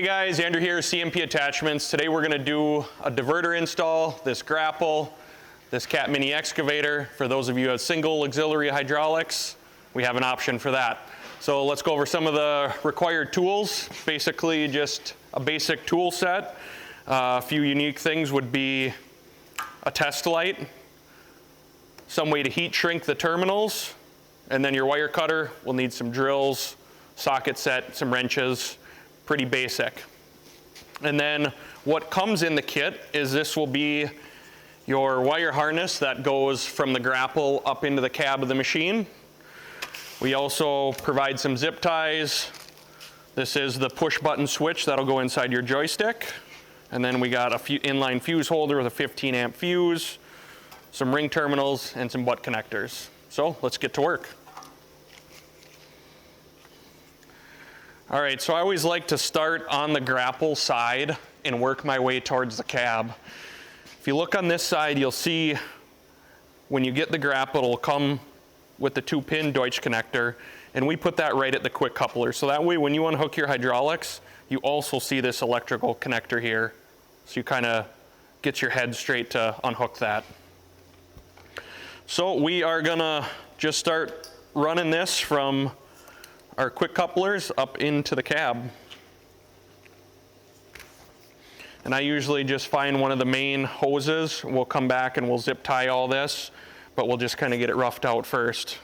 Hey guys, Andrew here, CMP Attachments. Today we're going to do a diverter install, this Grapple, this Cat Mini excavator. For those of you who have single auxiliary hydraulics, we have an option for that. So let's go over some of the required tools. Basically just a basic tool set. A few unique things would be a test light, some way to heat shrink the terminals, and then your wire cutter. We'll need some drills, socket set, some wrenches. Pretty basic. And then what comes in the kit is this will be your wire harness that goes from the Grapple up into the cab of the machine. We also provide some zip ties. This is the push button switch that'll go inside your joystick. And then we got a inline fuse holder with a 15 amp fuse, some ring terminals, and some butt connectors. So let's get to work. All right, so I always like to start on the Grapple side and work my way towards the cab. If you look on this side, you'll see when you get the Grapple, it'll come with the 2-pin Deutsch connector, and we put that right at the quick coupler. So that way, when you unhook your hydraulics, you also see this electrical connector here. So you kind of get your head straight to unhook that. So we are gonna just start running this from our quick couplers up into the cab. And I usually just find one of the main hoses. We'll come back and we'll zip tie all this, but we'll just kind of get it roughed out first.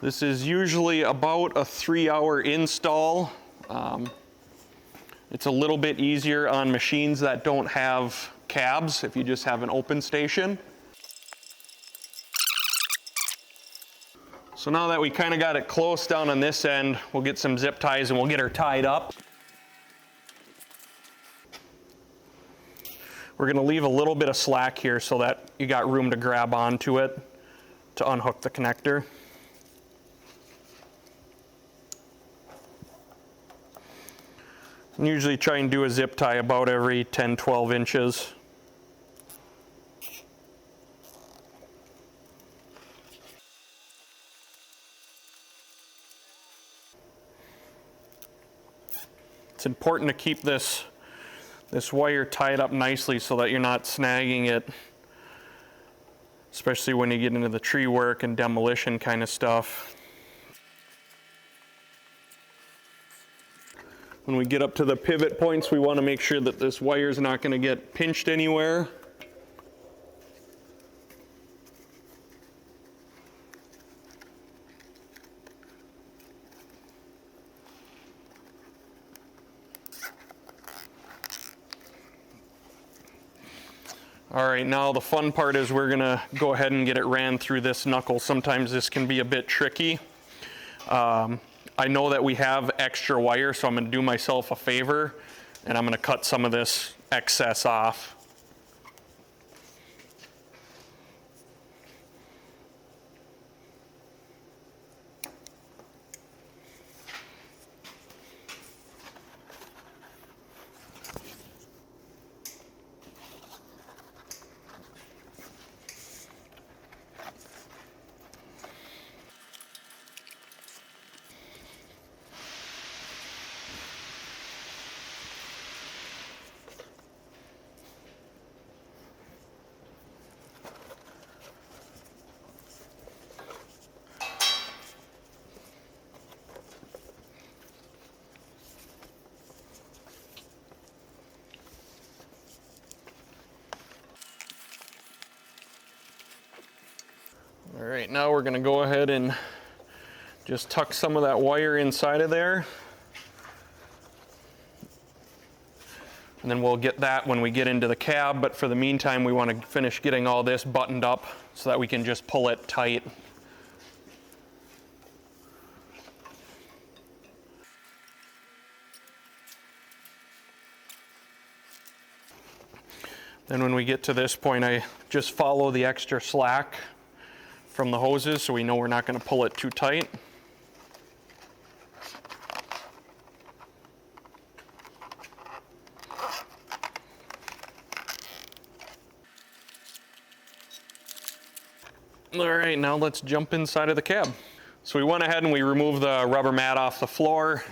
This is usually about a 3-hour install. It's a little bit easier on machines that don't have cabs if you just have an open station. So now that we kind of got it close down on this end, we'll get some zip ties and we'll get her tied up. We're going to leave a little bit of slack here so that you got room to grab onto it to unhook the connector. Usually try and do a zip tie about every 10-12 inches. It's important to keep this wire tied up nicely so that you're not snagging it, especially when you get into the tree work and demolition kind of stuff. When we get up to the pivot points, we want to make sure that this wire is not going to get pinched anywhere. All right, now the fun part is we're going to go ahead and get it ran through this knuckle. Sometimes this can be a bit tricky. I know that we have extra wire, so I'm going to do myself a favor, and I'm going to cut some of this excess off. All right, now we're going to go ahead and just tuck some of that wire inside of there. And then we'll get that when we get into the cab, but for the meantime we want to finish getting all this buttoned up so that we can just pull it tight. Then when we get to this point, I just follow the extra slack from the hoses so we know we're not going to pull it too tight. All right, now let's jump inside of the cab. So we went ahead and we removed the rubber mat off the floor,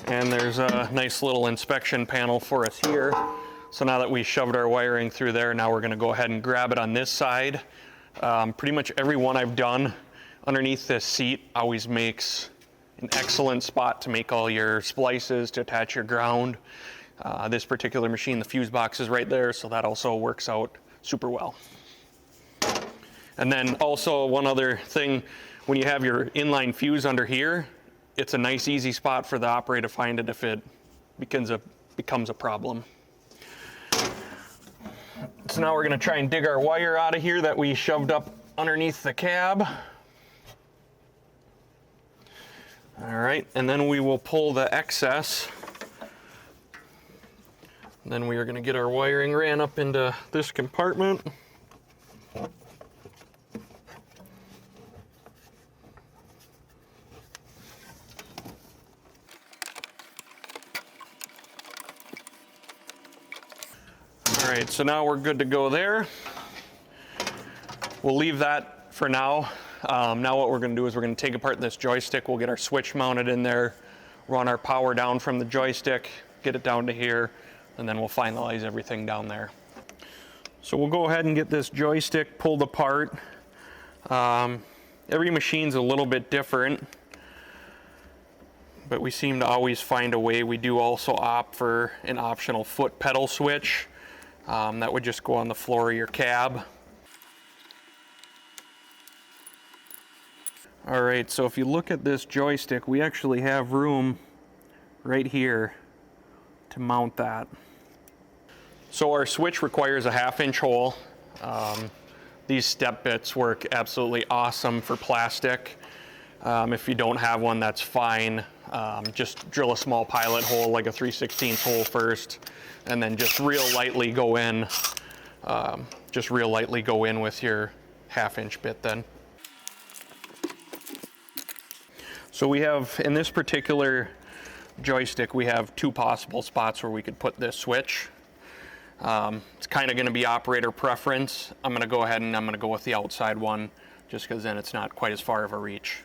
and there's a nice little inspection panel for us here. So now that we shoved our wiring through there, now we're gonna go ahead and grab it on this side. Pretty much every one I've done underneath this seat always makes an excellent spot to make all your splices, to attach your ground. This particular machine, the fuse box is right there, so that also works out super well. And then also one other thing, when you have your inline fuse under here, it's a nice easy spot for the operator to find it if it becomes a problem. So now we're gonna try and dig our wire out of here that we shoved up underneath the cab. All right, and then we will pull the excess. And then we are gonna get our wiring ran up into this compartment. All right, so now we're good to go there. We'll leave that for now. Now what we're gonna do is we're gonna take apart this joystick. We'll get our switch mounted in there, run our power down from the joystick, get it down to here, and then we'll finalize everything down there. So we'll go ahead and get this joystick pulled apart. Every machine's a little bit different, but we seem to always find a way. We do also opt for an optional foot pedal switch. That would just go on the floor of your cab. All right, so if you look at this joystick, we actually have room right here to mount that. So our switch requires a 1/2-inch hole. These step bits work absolutely awesome for plastic. If you don't have one, that's fine. Just drill a small pilot hole, like a 3/16 hole first, and then just real lightly go in. With your 1/2-inch bit then. So we have, in this particular joystick, we have 2 possible spots where we could put this switch. It's kind of going to be operator preference. I'm going to go ahead and I'm going to go with the outside one, just because then it's not quite as far of a reach.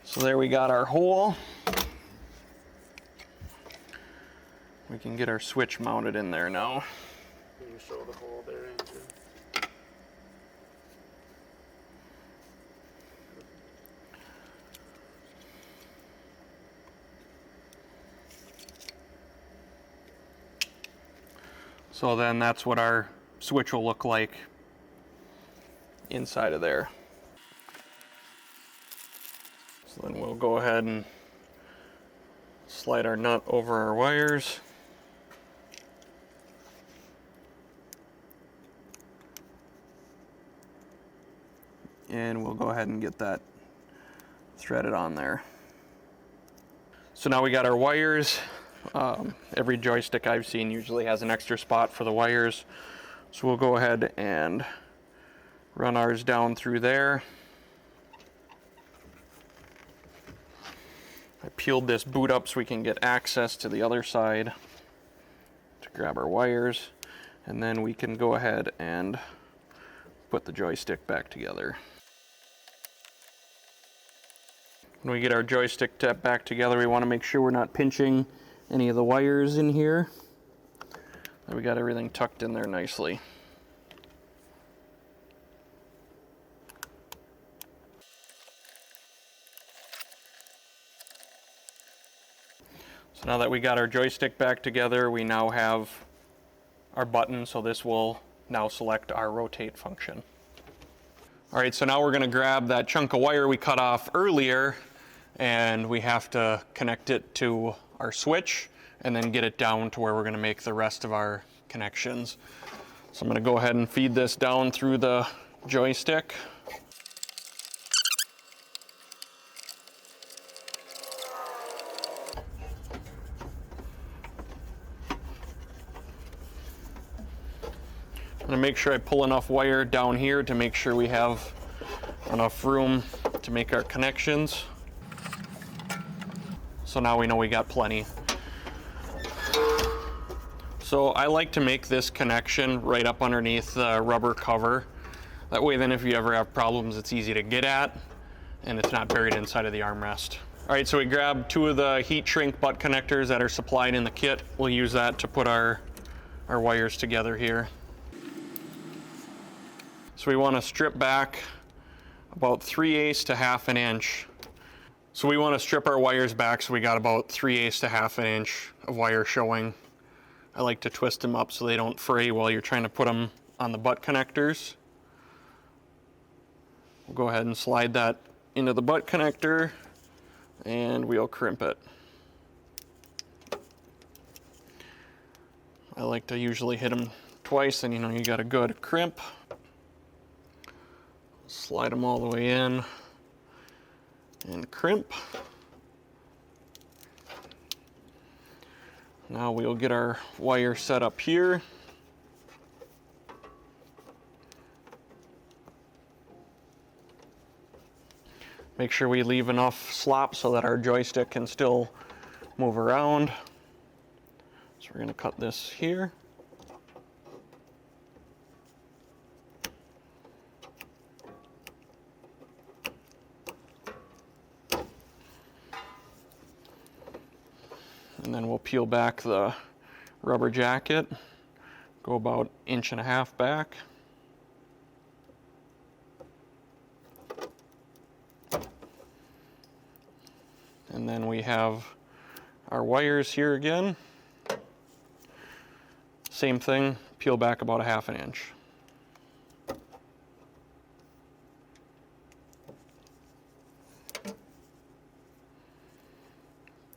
So there we got our hole. We can get our switch mounted in there now. Can you show the hole there, Andrew? So then that's what our switch will look like inside of there. So then we'll go ahead and slide our nut over our wires. And we'll go ahead and get that threaded on there. So now we got our wires. Every joystick I've seen usually has an extra spot for the wires. So we'll go ahead and run ours down through there. I peeled this boot up so we can get access to the other side to grab our wires. And then we can go ahead and put the joystick back together. When we get our joystick back together, we want to make sure we're not pinching any of the wires in here. And we got everything tucked in there nicely. So now that we got our joystick back together, we now have our button, so this will now select our rotate function. All right, so now we're going to grab that chunk of wire we cut off earlier, and we have to connect it to our switch and then get it down to where we're going to make the rest of our connections. So I'm going to go ahead and feed this down through the joystick. I'm going to make sure I pull enough wire down here to make sure we have enough room to make our connections. So now we know we got plenty. So I like to make this connection right up underneath the rubber cover. That way then if you ever have problems, it's easy to get at and it's not buried inside of the armrest. All right, so we grabbed 2 of the heat shrink butt connectors that are supplied in the kit. We'll use that to put our wires together here. So we want to strip back about 3/8 to 1/2 inch. So we want to strip our wires back so we got about 3/8 to 1/2 inch of wire showing. I like to twist them up so they don't fray while you're trying to put them on the butt connectors. We'll go ahead and slide that into the butt connector and we'll crimp it. I like to usually hit them twice and you know you got a good crimp. Slide them all the way in and crimp. Now we'll get our wire set up here. Make sure we leave enough slop so that our joystick can still move around. So we're going to cut this here. And then we'll peel back the rubber jacket, go about 1.5 inches back. And then we have our wires here again. Same thing, peel back about 1/2 inch.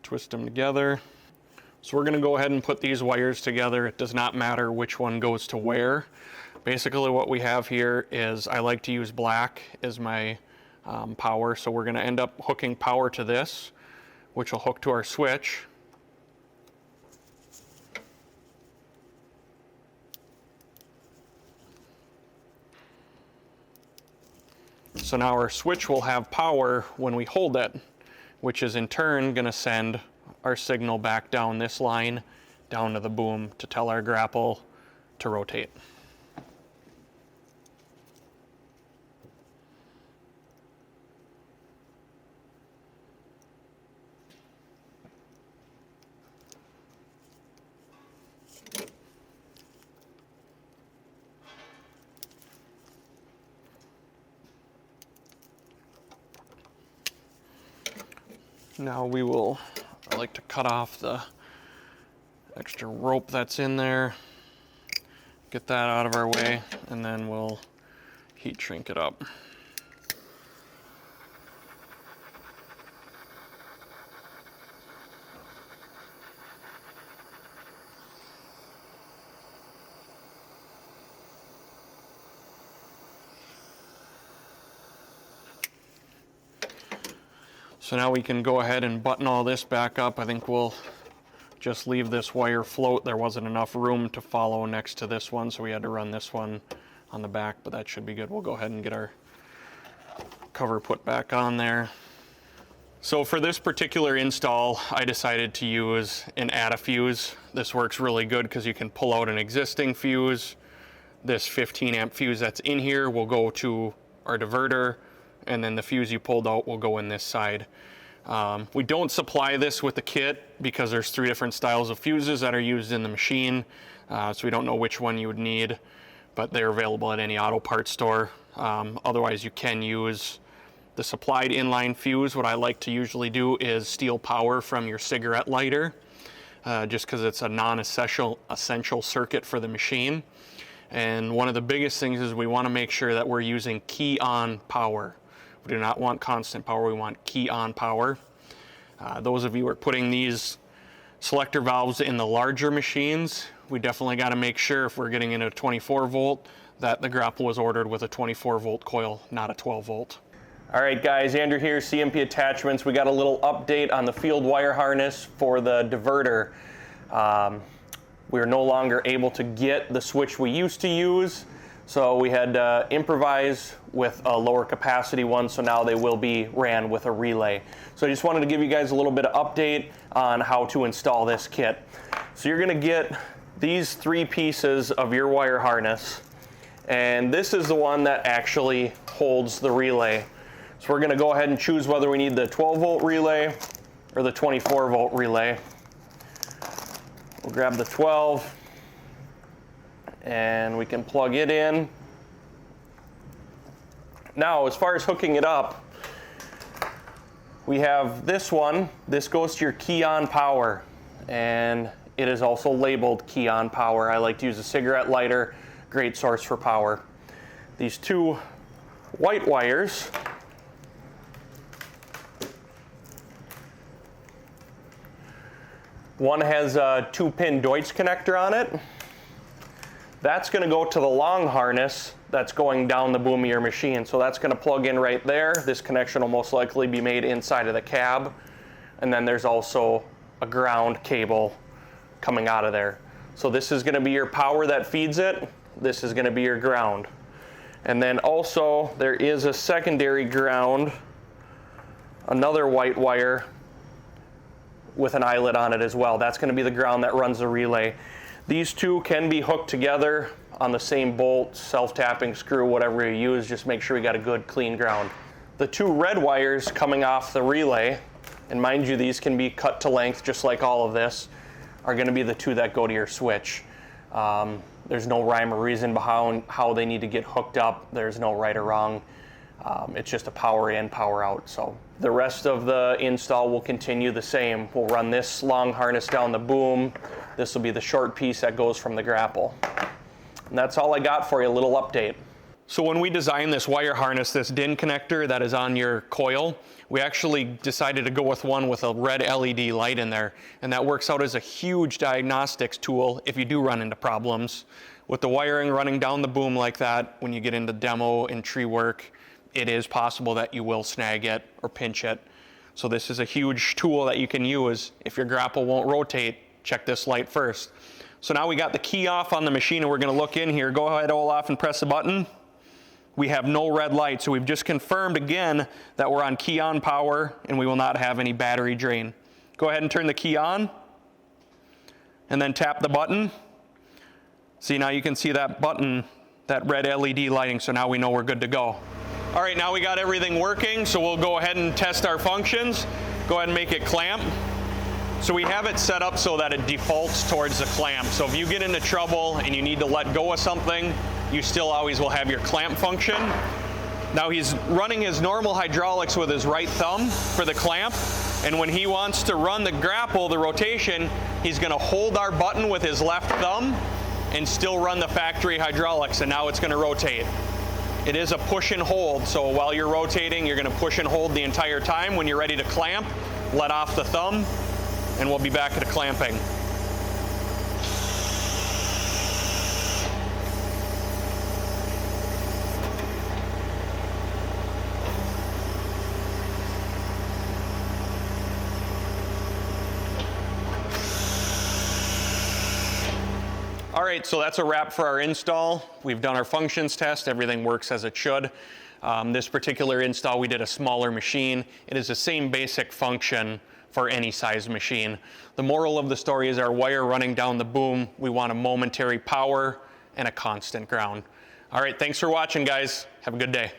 Twist them together. So we're going to go ahead and put these wires together. It does not matter which one goes to where. Basically what we have here is I like to use black as my power. So we're going to end up hooking power to this, which will hook to our switch. So now our switch will have power when we hold it, which is in turn going to send our signal back down this line, down to the boom to tell our grapple to rotate. Now I like to cut off the extra rope that's in there, get that out of our way, and then we'll heat shrink it up. So now we can go ahead and button all this back up. I think we'll just leave this wire float. There wasn't enough room to follow next to this one, so we had to run this one on the back, but that should be good. We'll go ahead and get our cover put back on there. So for this particular install, I decided to use an add-a fuse. This works really good because you can pull out an existing fuse. This 15 amp fuse that's in here will go to our diverter, and then the fuse you pulled out will go in this side. We don't supply this with the kit because there's 3 different styles of fuses that are used in the machine, so we don't know which one you would need, but they're available at any auto parts store. Otherwise, you can use the supplied inline fuse. What I like to usually do is steal power from your cigarette lighter, just because it's a non-essential circuit for the machine. And one of the biggest things is we want to make sure that we're using key-on power. We do not want constant power, we want key-on power. Those of you who are putting these selector valves in the larger machines, we definitely got to make sure if we're getting into a 24 volt that the grapple was ordered with a 24 volt coil, not a 12 volt. All right guys, Andrew here, CMP Attachments. We got a little update on the field wire harness for the diverter. We're no longer able to get the switch we used to use. So we had to improvise with a lower capacity one, so now they will be ran with a relay. So I just wanted to give you guys a little bit of update on how to install this kit. So you're gonna get these 3 pieces of your wire harness, and this is the one that actually holds the relay. So we're gonna go ahead and choose whether we need the 12 volt relay or the 24 volt relay. We'll grab the 12 and we can plug it in. Now, as far as hooking it up, we have this one. This goes to your key on power, and it is also labeled key on power. I like to use a cigarette lighter, great source for power. These 2 white wires one has a 2-pin Deutsch connector on it. That's going to go to the long harness that's going down the boom of your machine. So that's going to plug in right there. This connection will most likely be made inside of the cab. And then there's also a ground cable coming out of there. So this is going to be your power that feeds it. This is going to be your ground. And then also there is a secondary ground, another white wire with an eyelet on it as well. That's going to be the ground that runs the relay. These 2 can be hooked together on the same bolt, self-tapping screw, whatever you use. Just make sure you got a good clean ground. The 2 red wires coming off the relay, and mind you, these can be cut to length just like all of this, are going to be the 2 that go to your switch. There's no rhyme or reason behind how they need to get hooked up. There's no right or wrong. It's just a power in, power out. So the rest of the install will continue the same. We'll run this long harness down the boom. This will be the short piece that goes from the grapple. And that's all I got for you, a little update. So when we designed this wire harness, this DIN connector that is on your coil, we actually decided to go with one with a red LED light in there. And that works out as a huge diagnostics tool if you do run into problems. With the wiring running down the boom like that, when you get into demo and tree work, it is possible that you will snag it or pinch it. So this is a huge tool that you can use. If your grapple won't rotate, check this light first. So now we got the key off on the machine and we're gonna look in here. Go ahead, Olaf, and press the button. We have no red light, so we've just confirmed again that we're on key on power and we will not have any battery drain. Go ahead and turn the key on and then tap the button. See, now you can see that button, that red LED lighting, so now we know we're good to go. All right, now we got everything working, so we'll go ahead and test our functions. Go ahead and make it clamp. So we have it set up so that it defaults towards the clamp. So if you get into trouble and you need to let go of something, you still always will have your clamp function. Now he's running his normal hydraulics with his right thumb for the clamp. And when he wants to run the grapple, the rotation, he's gonna hold our button with his left thumb and still run the factory hydraulics, and now it's gonna rotate. It is a push and hold, so while you're rotating, you're gonna push and hold the entire time. When you're ready to clamp, let off the thumb, and we'll be back at clamping. All right, so that's a wrap for our install. We've done our functions test. Everything works as it should. This particular install, we did a smaller machine. It is the same basic function for any size machine. The moral of the story is our wire running down the boom, we want a momentary power and a constant ground. All right, thanks for watching, guys. Have a good day.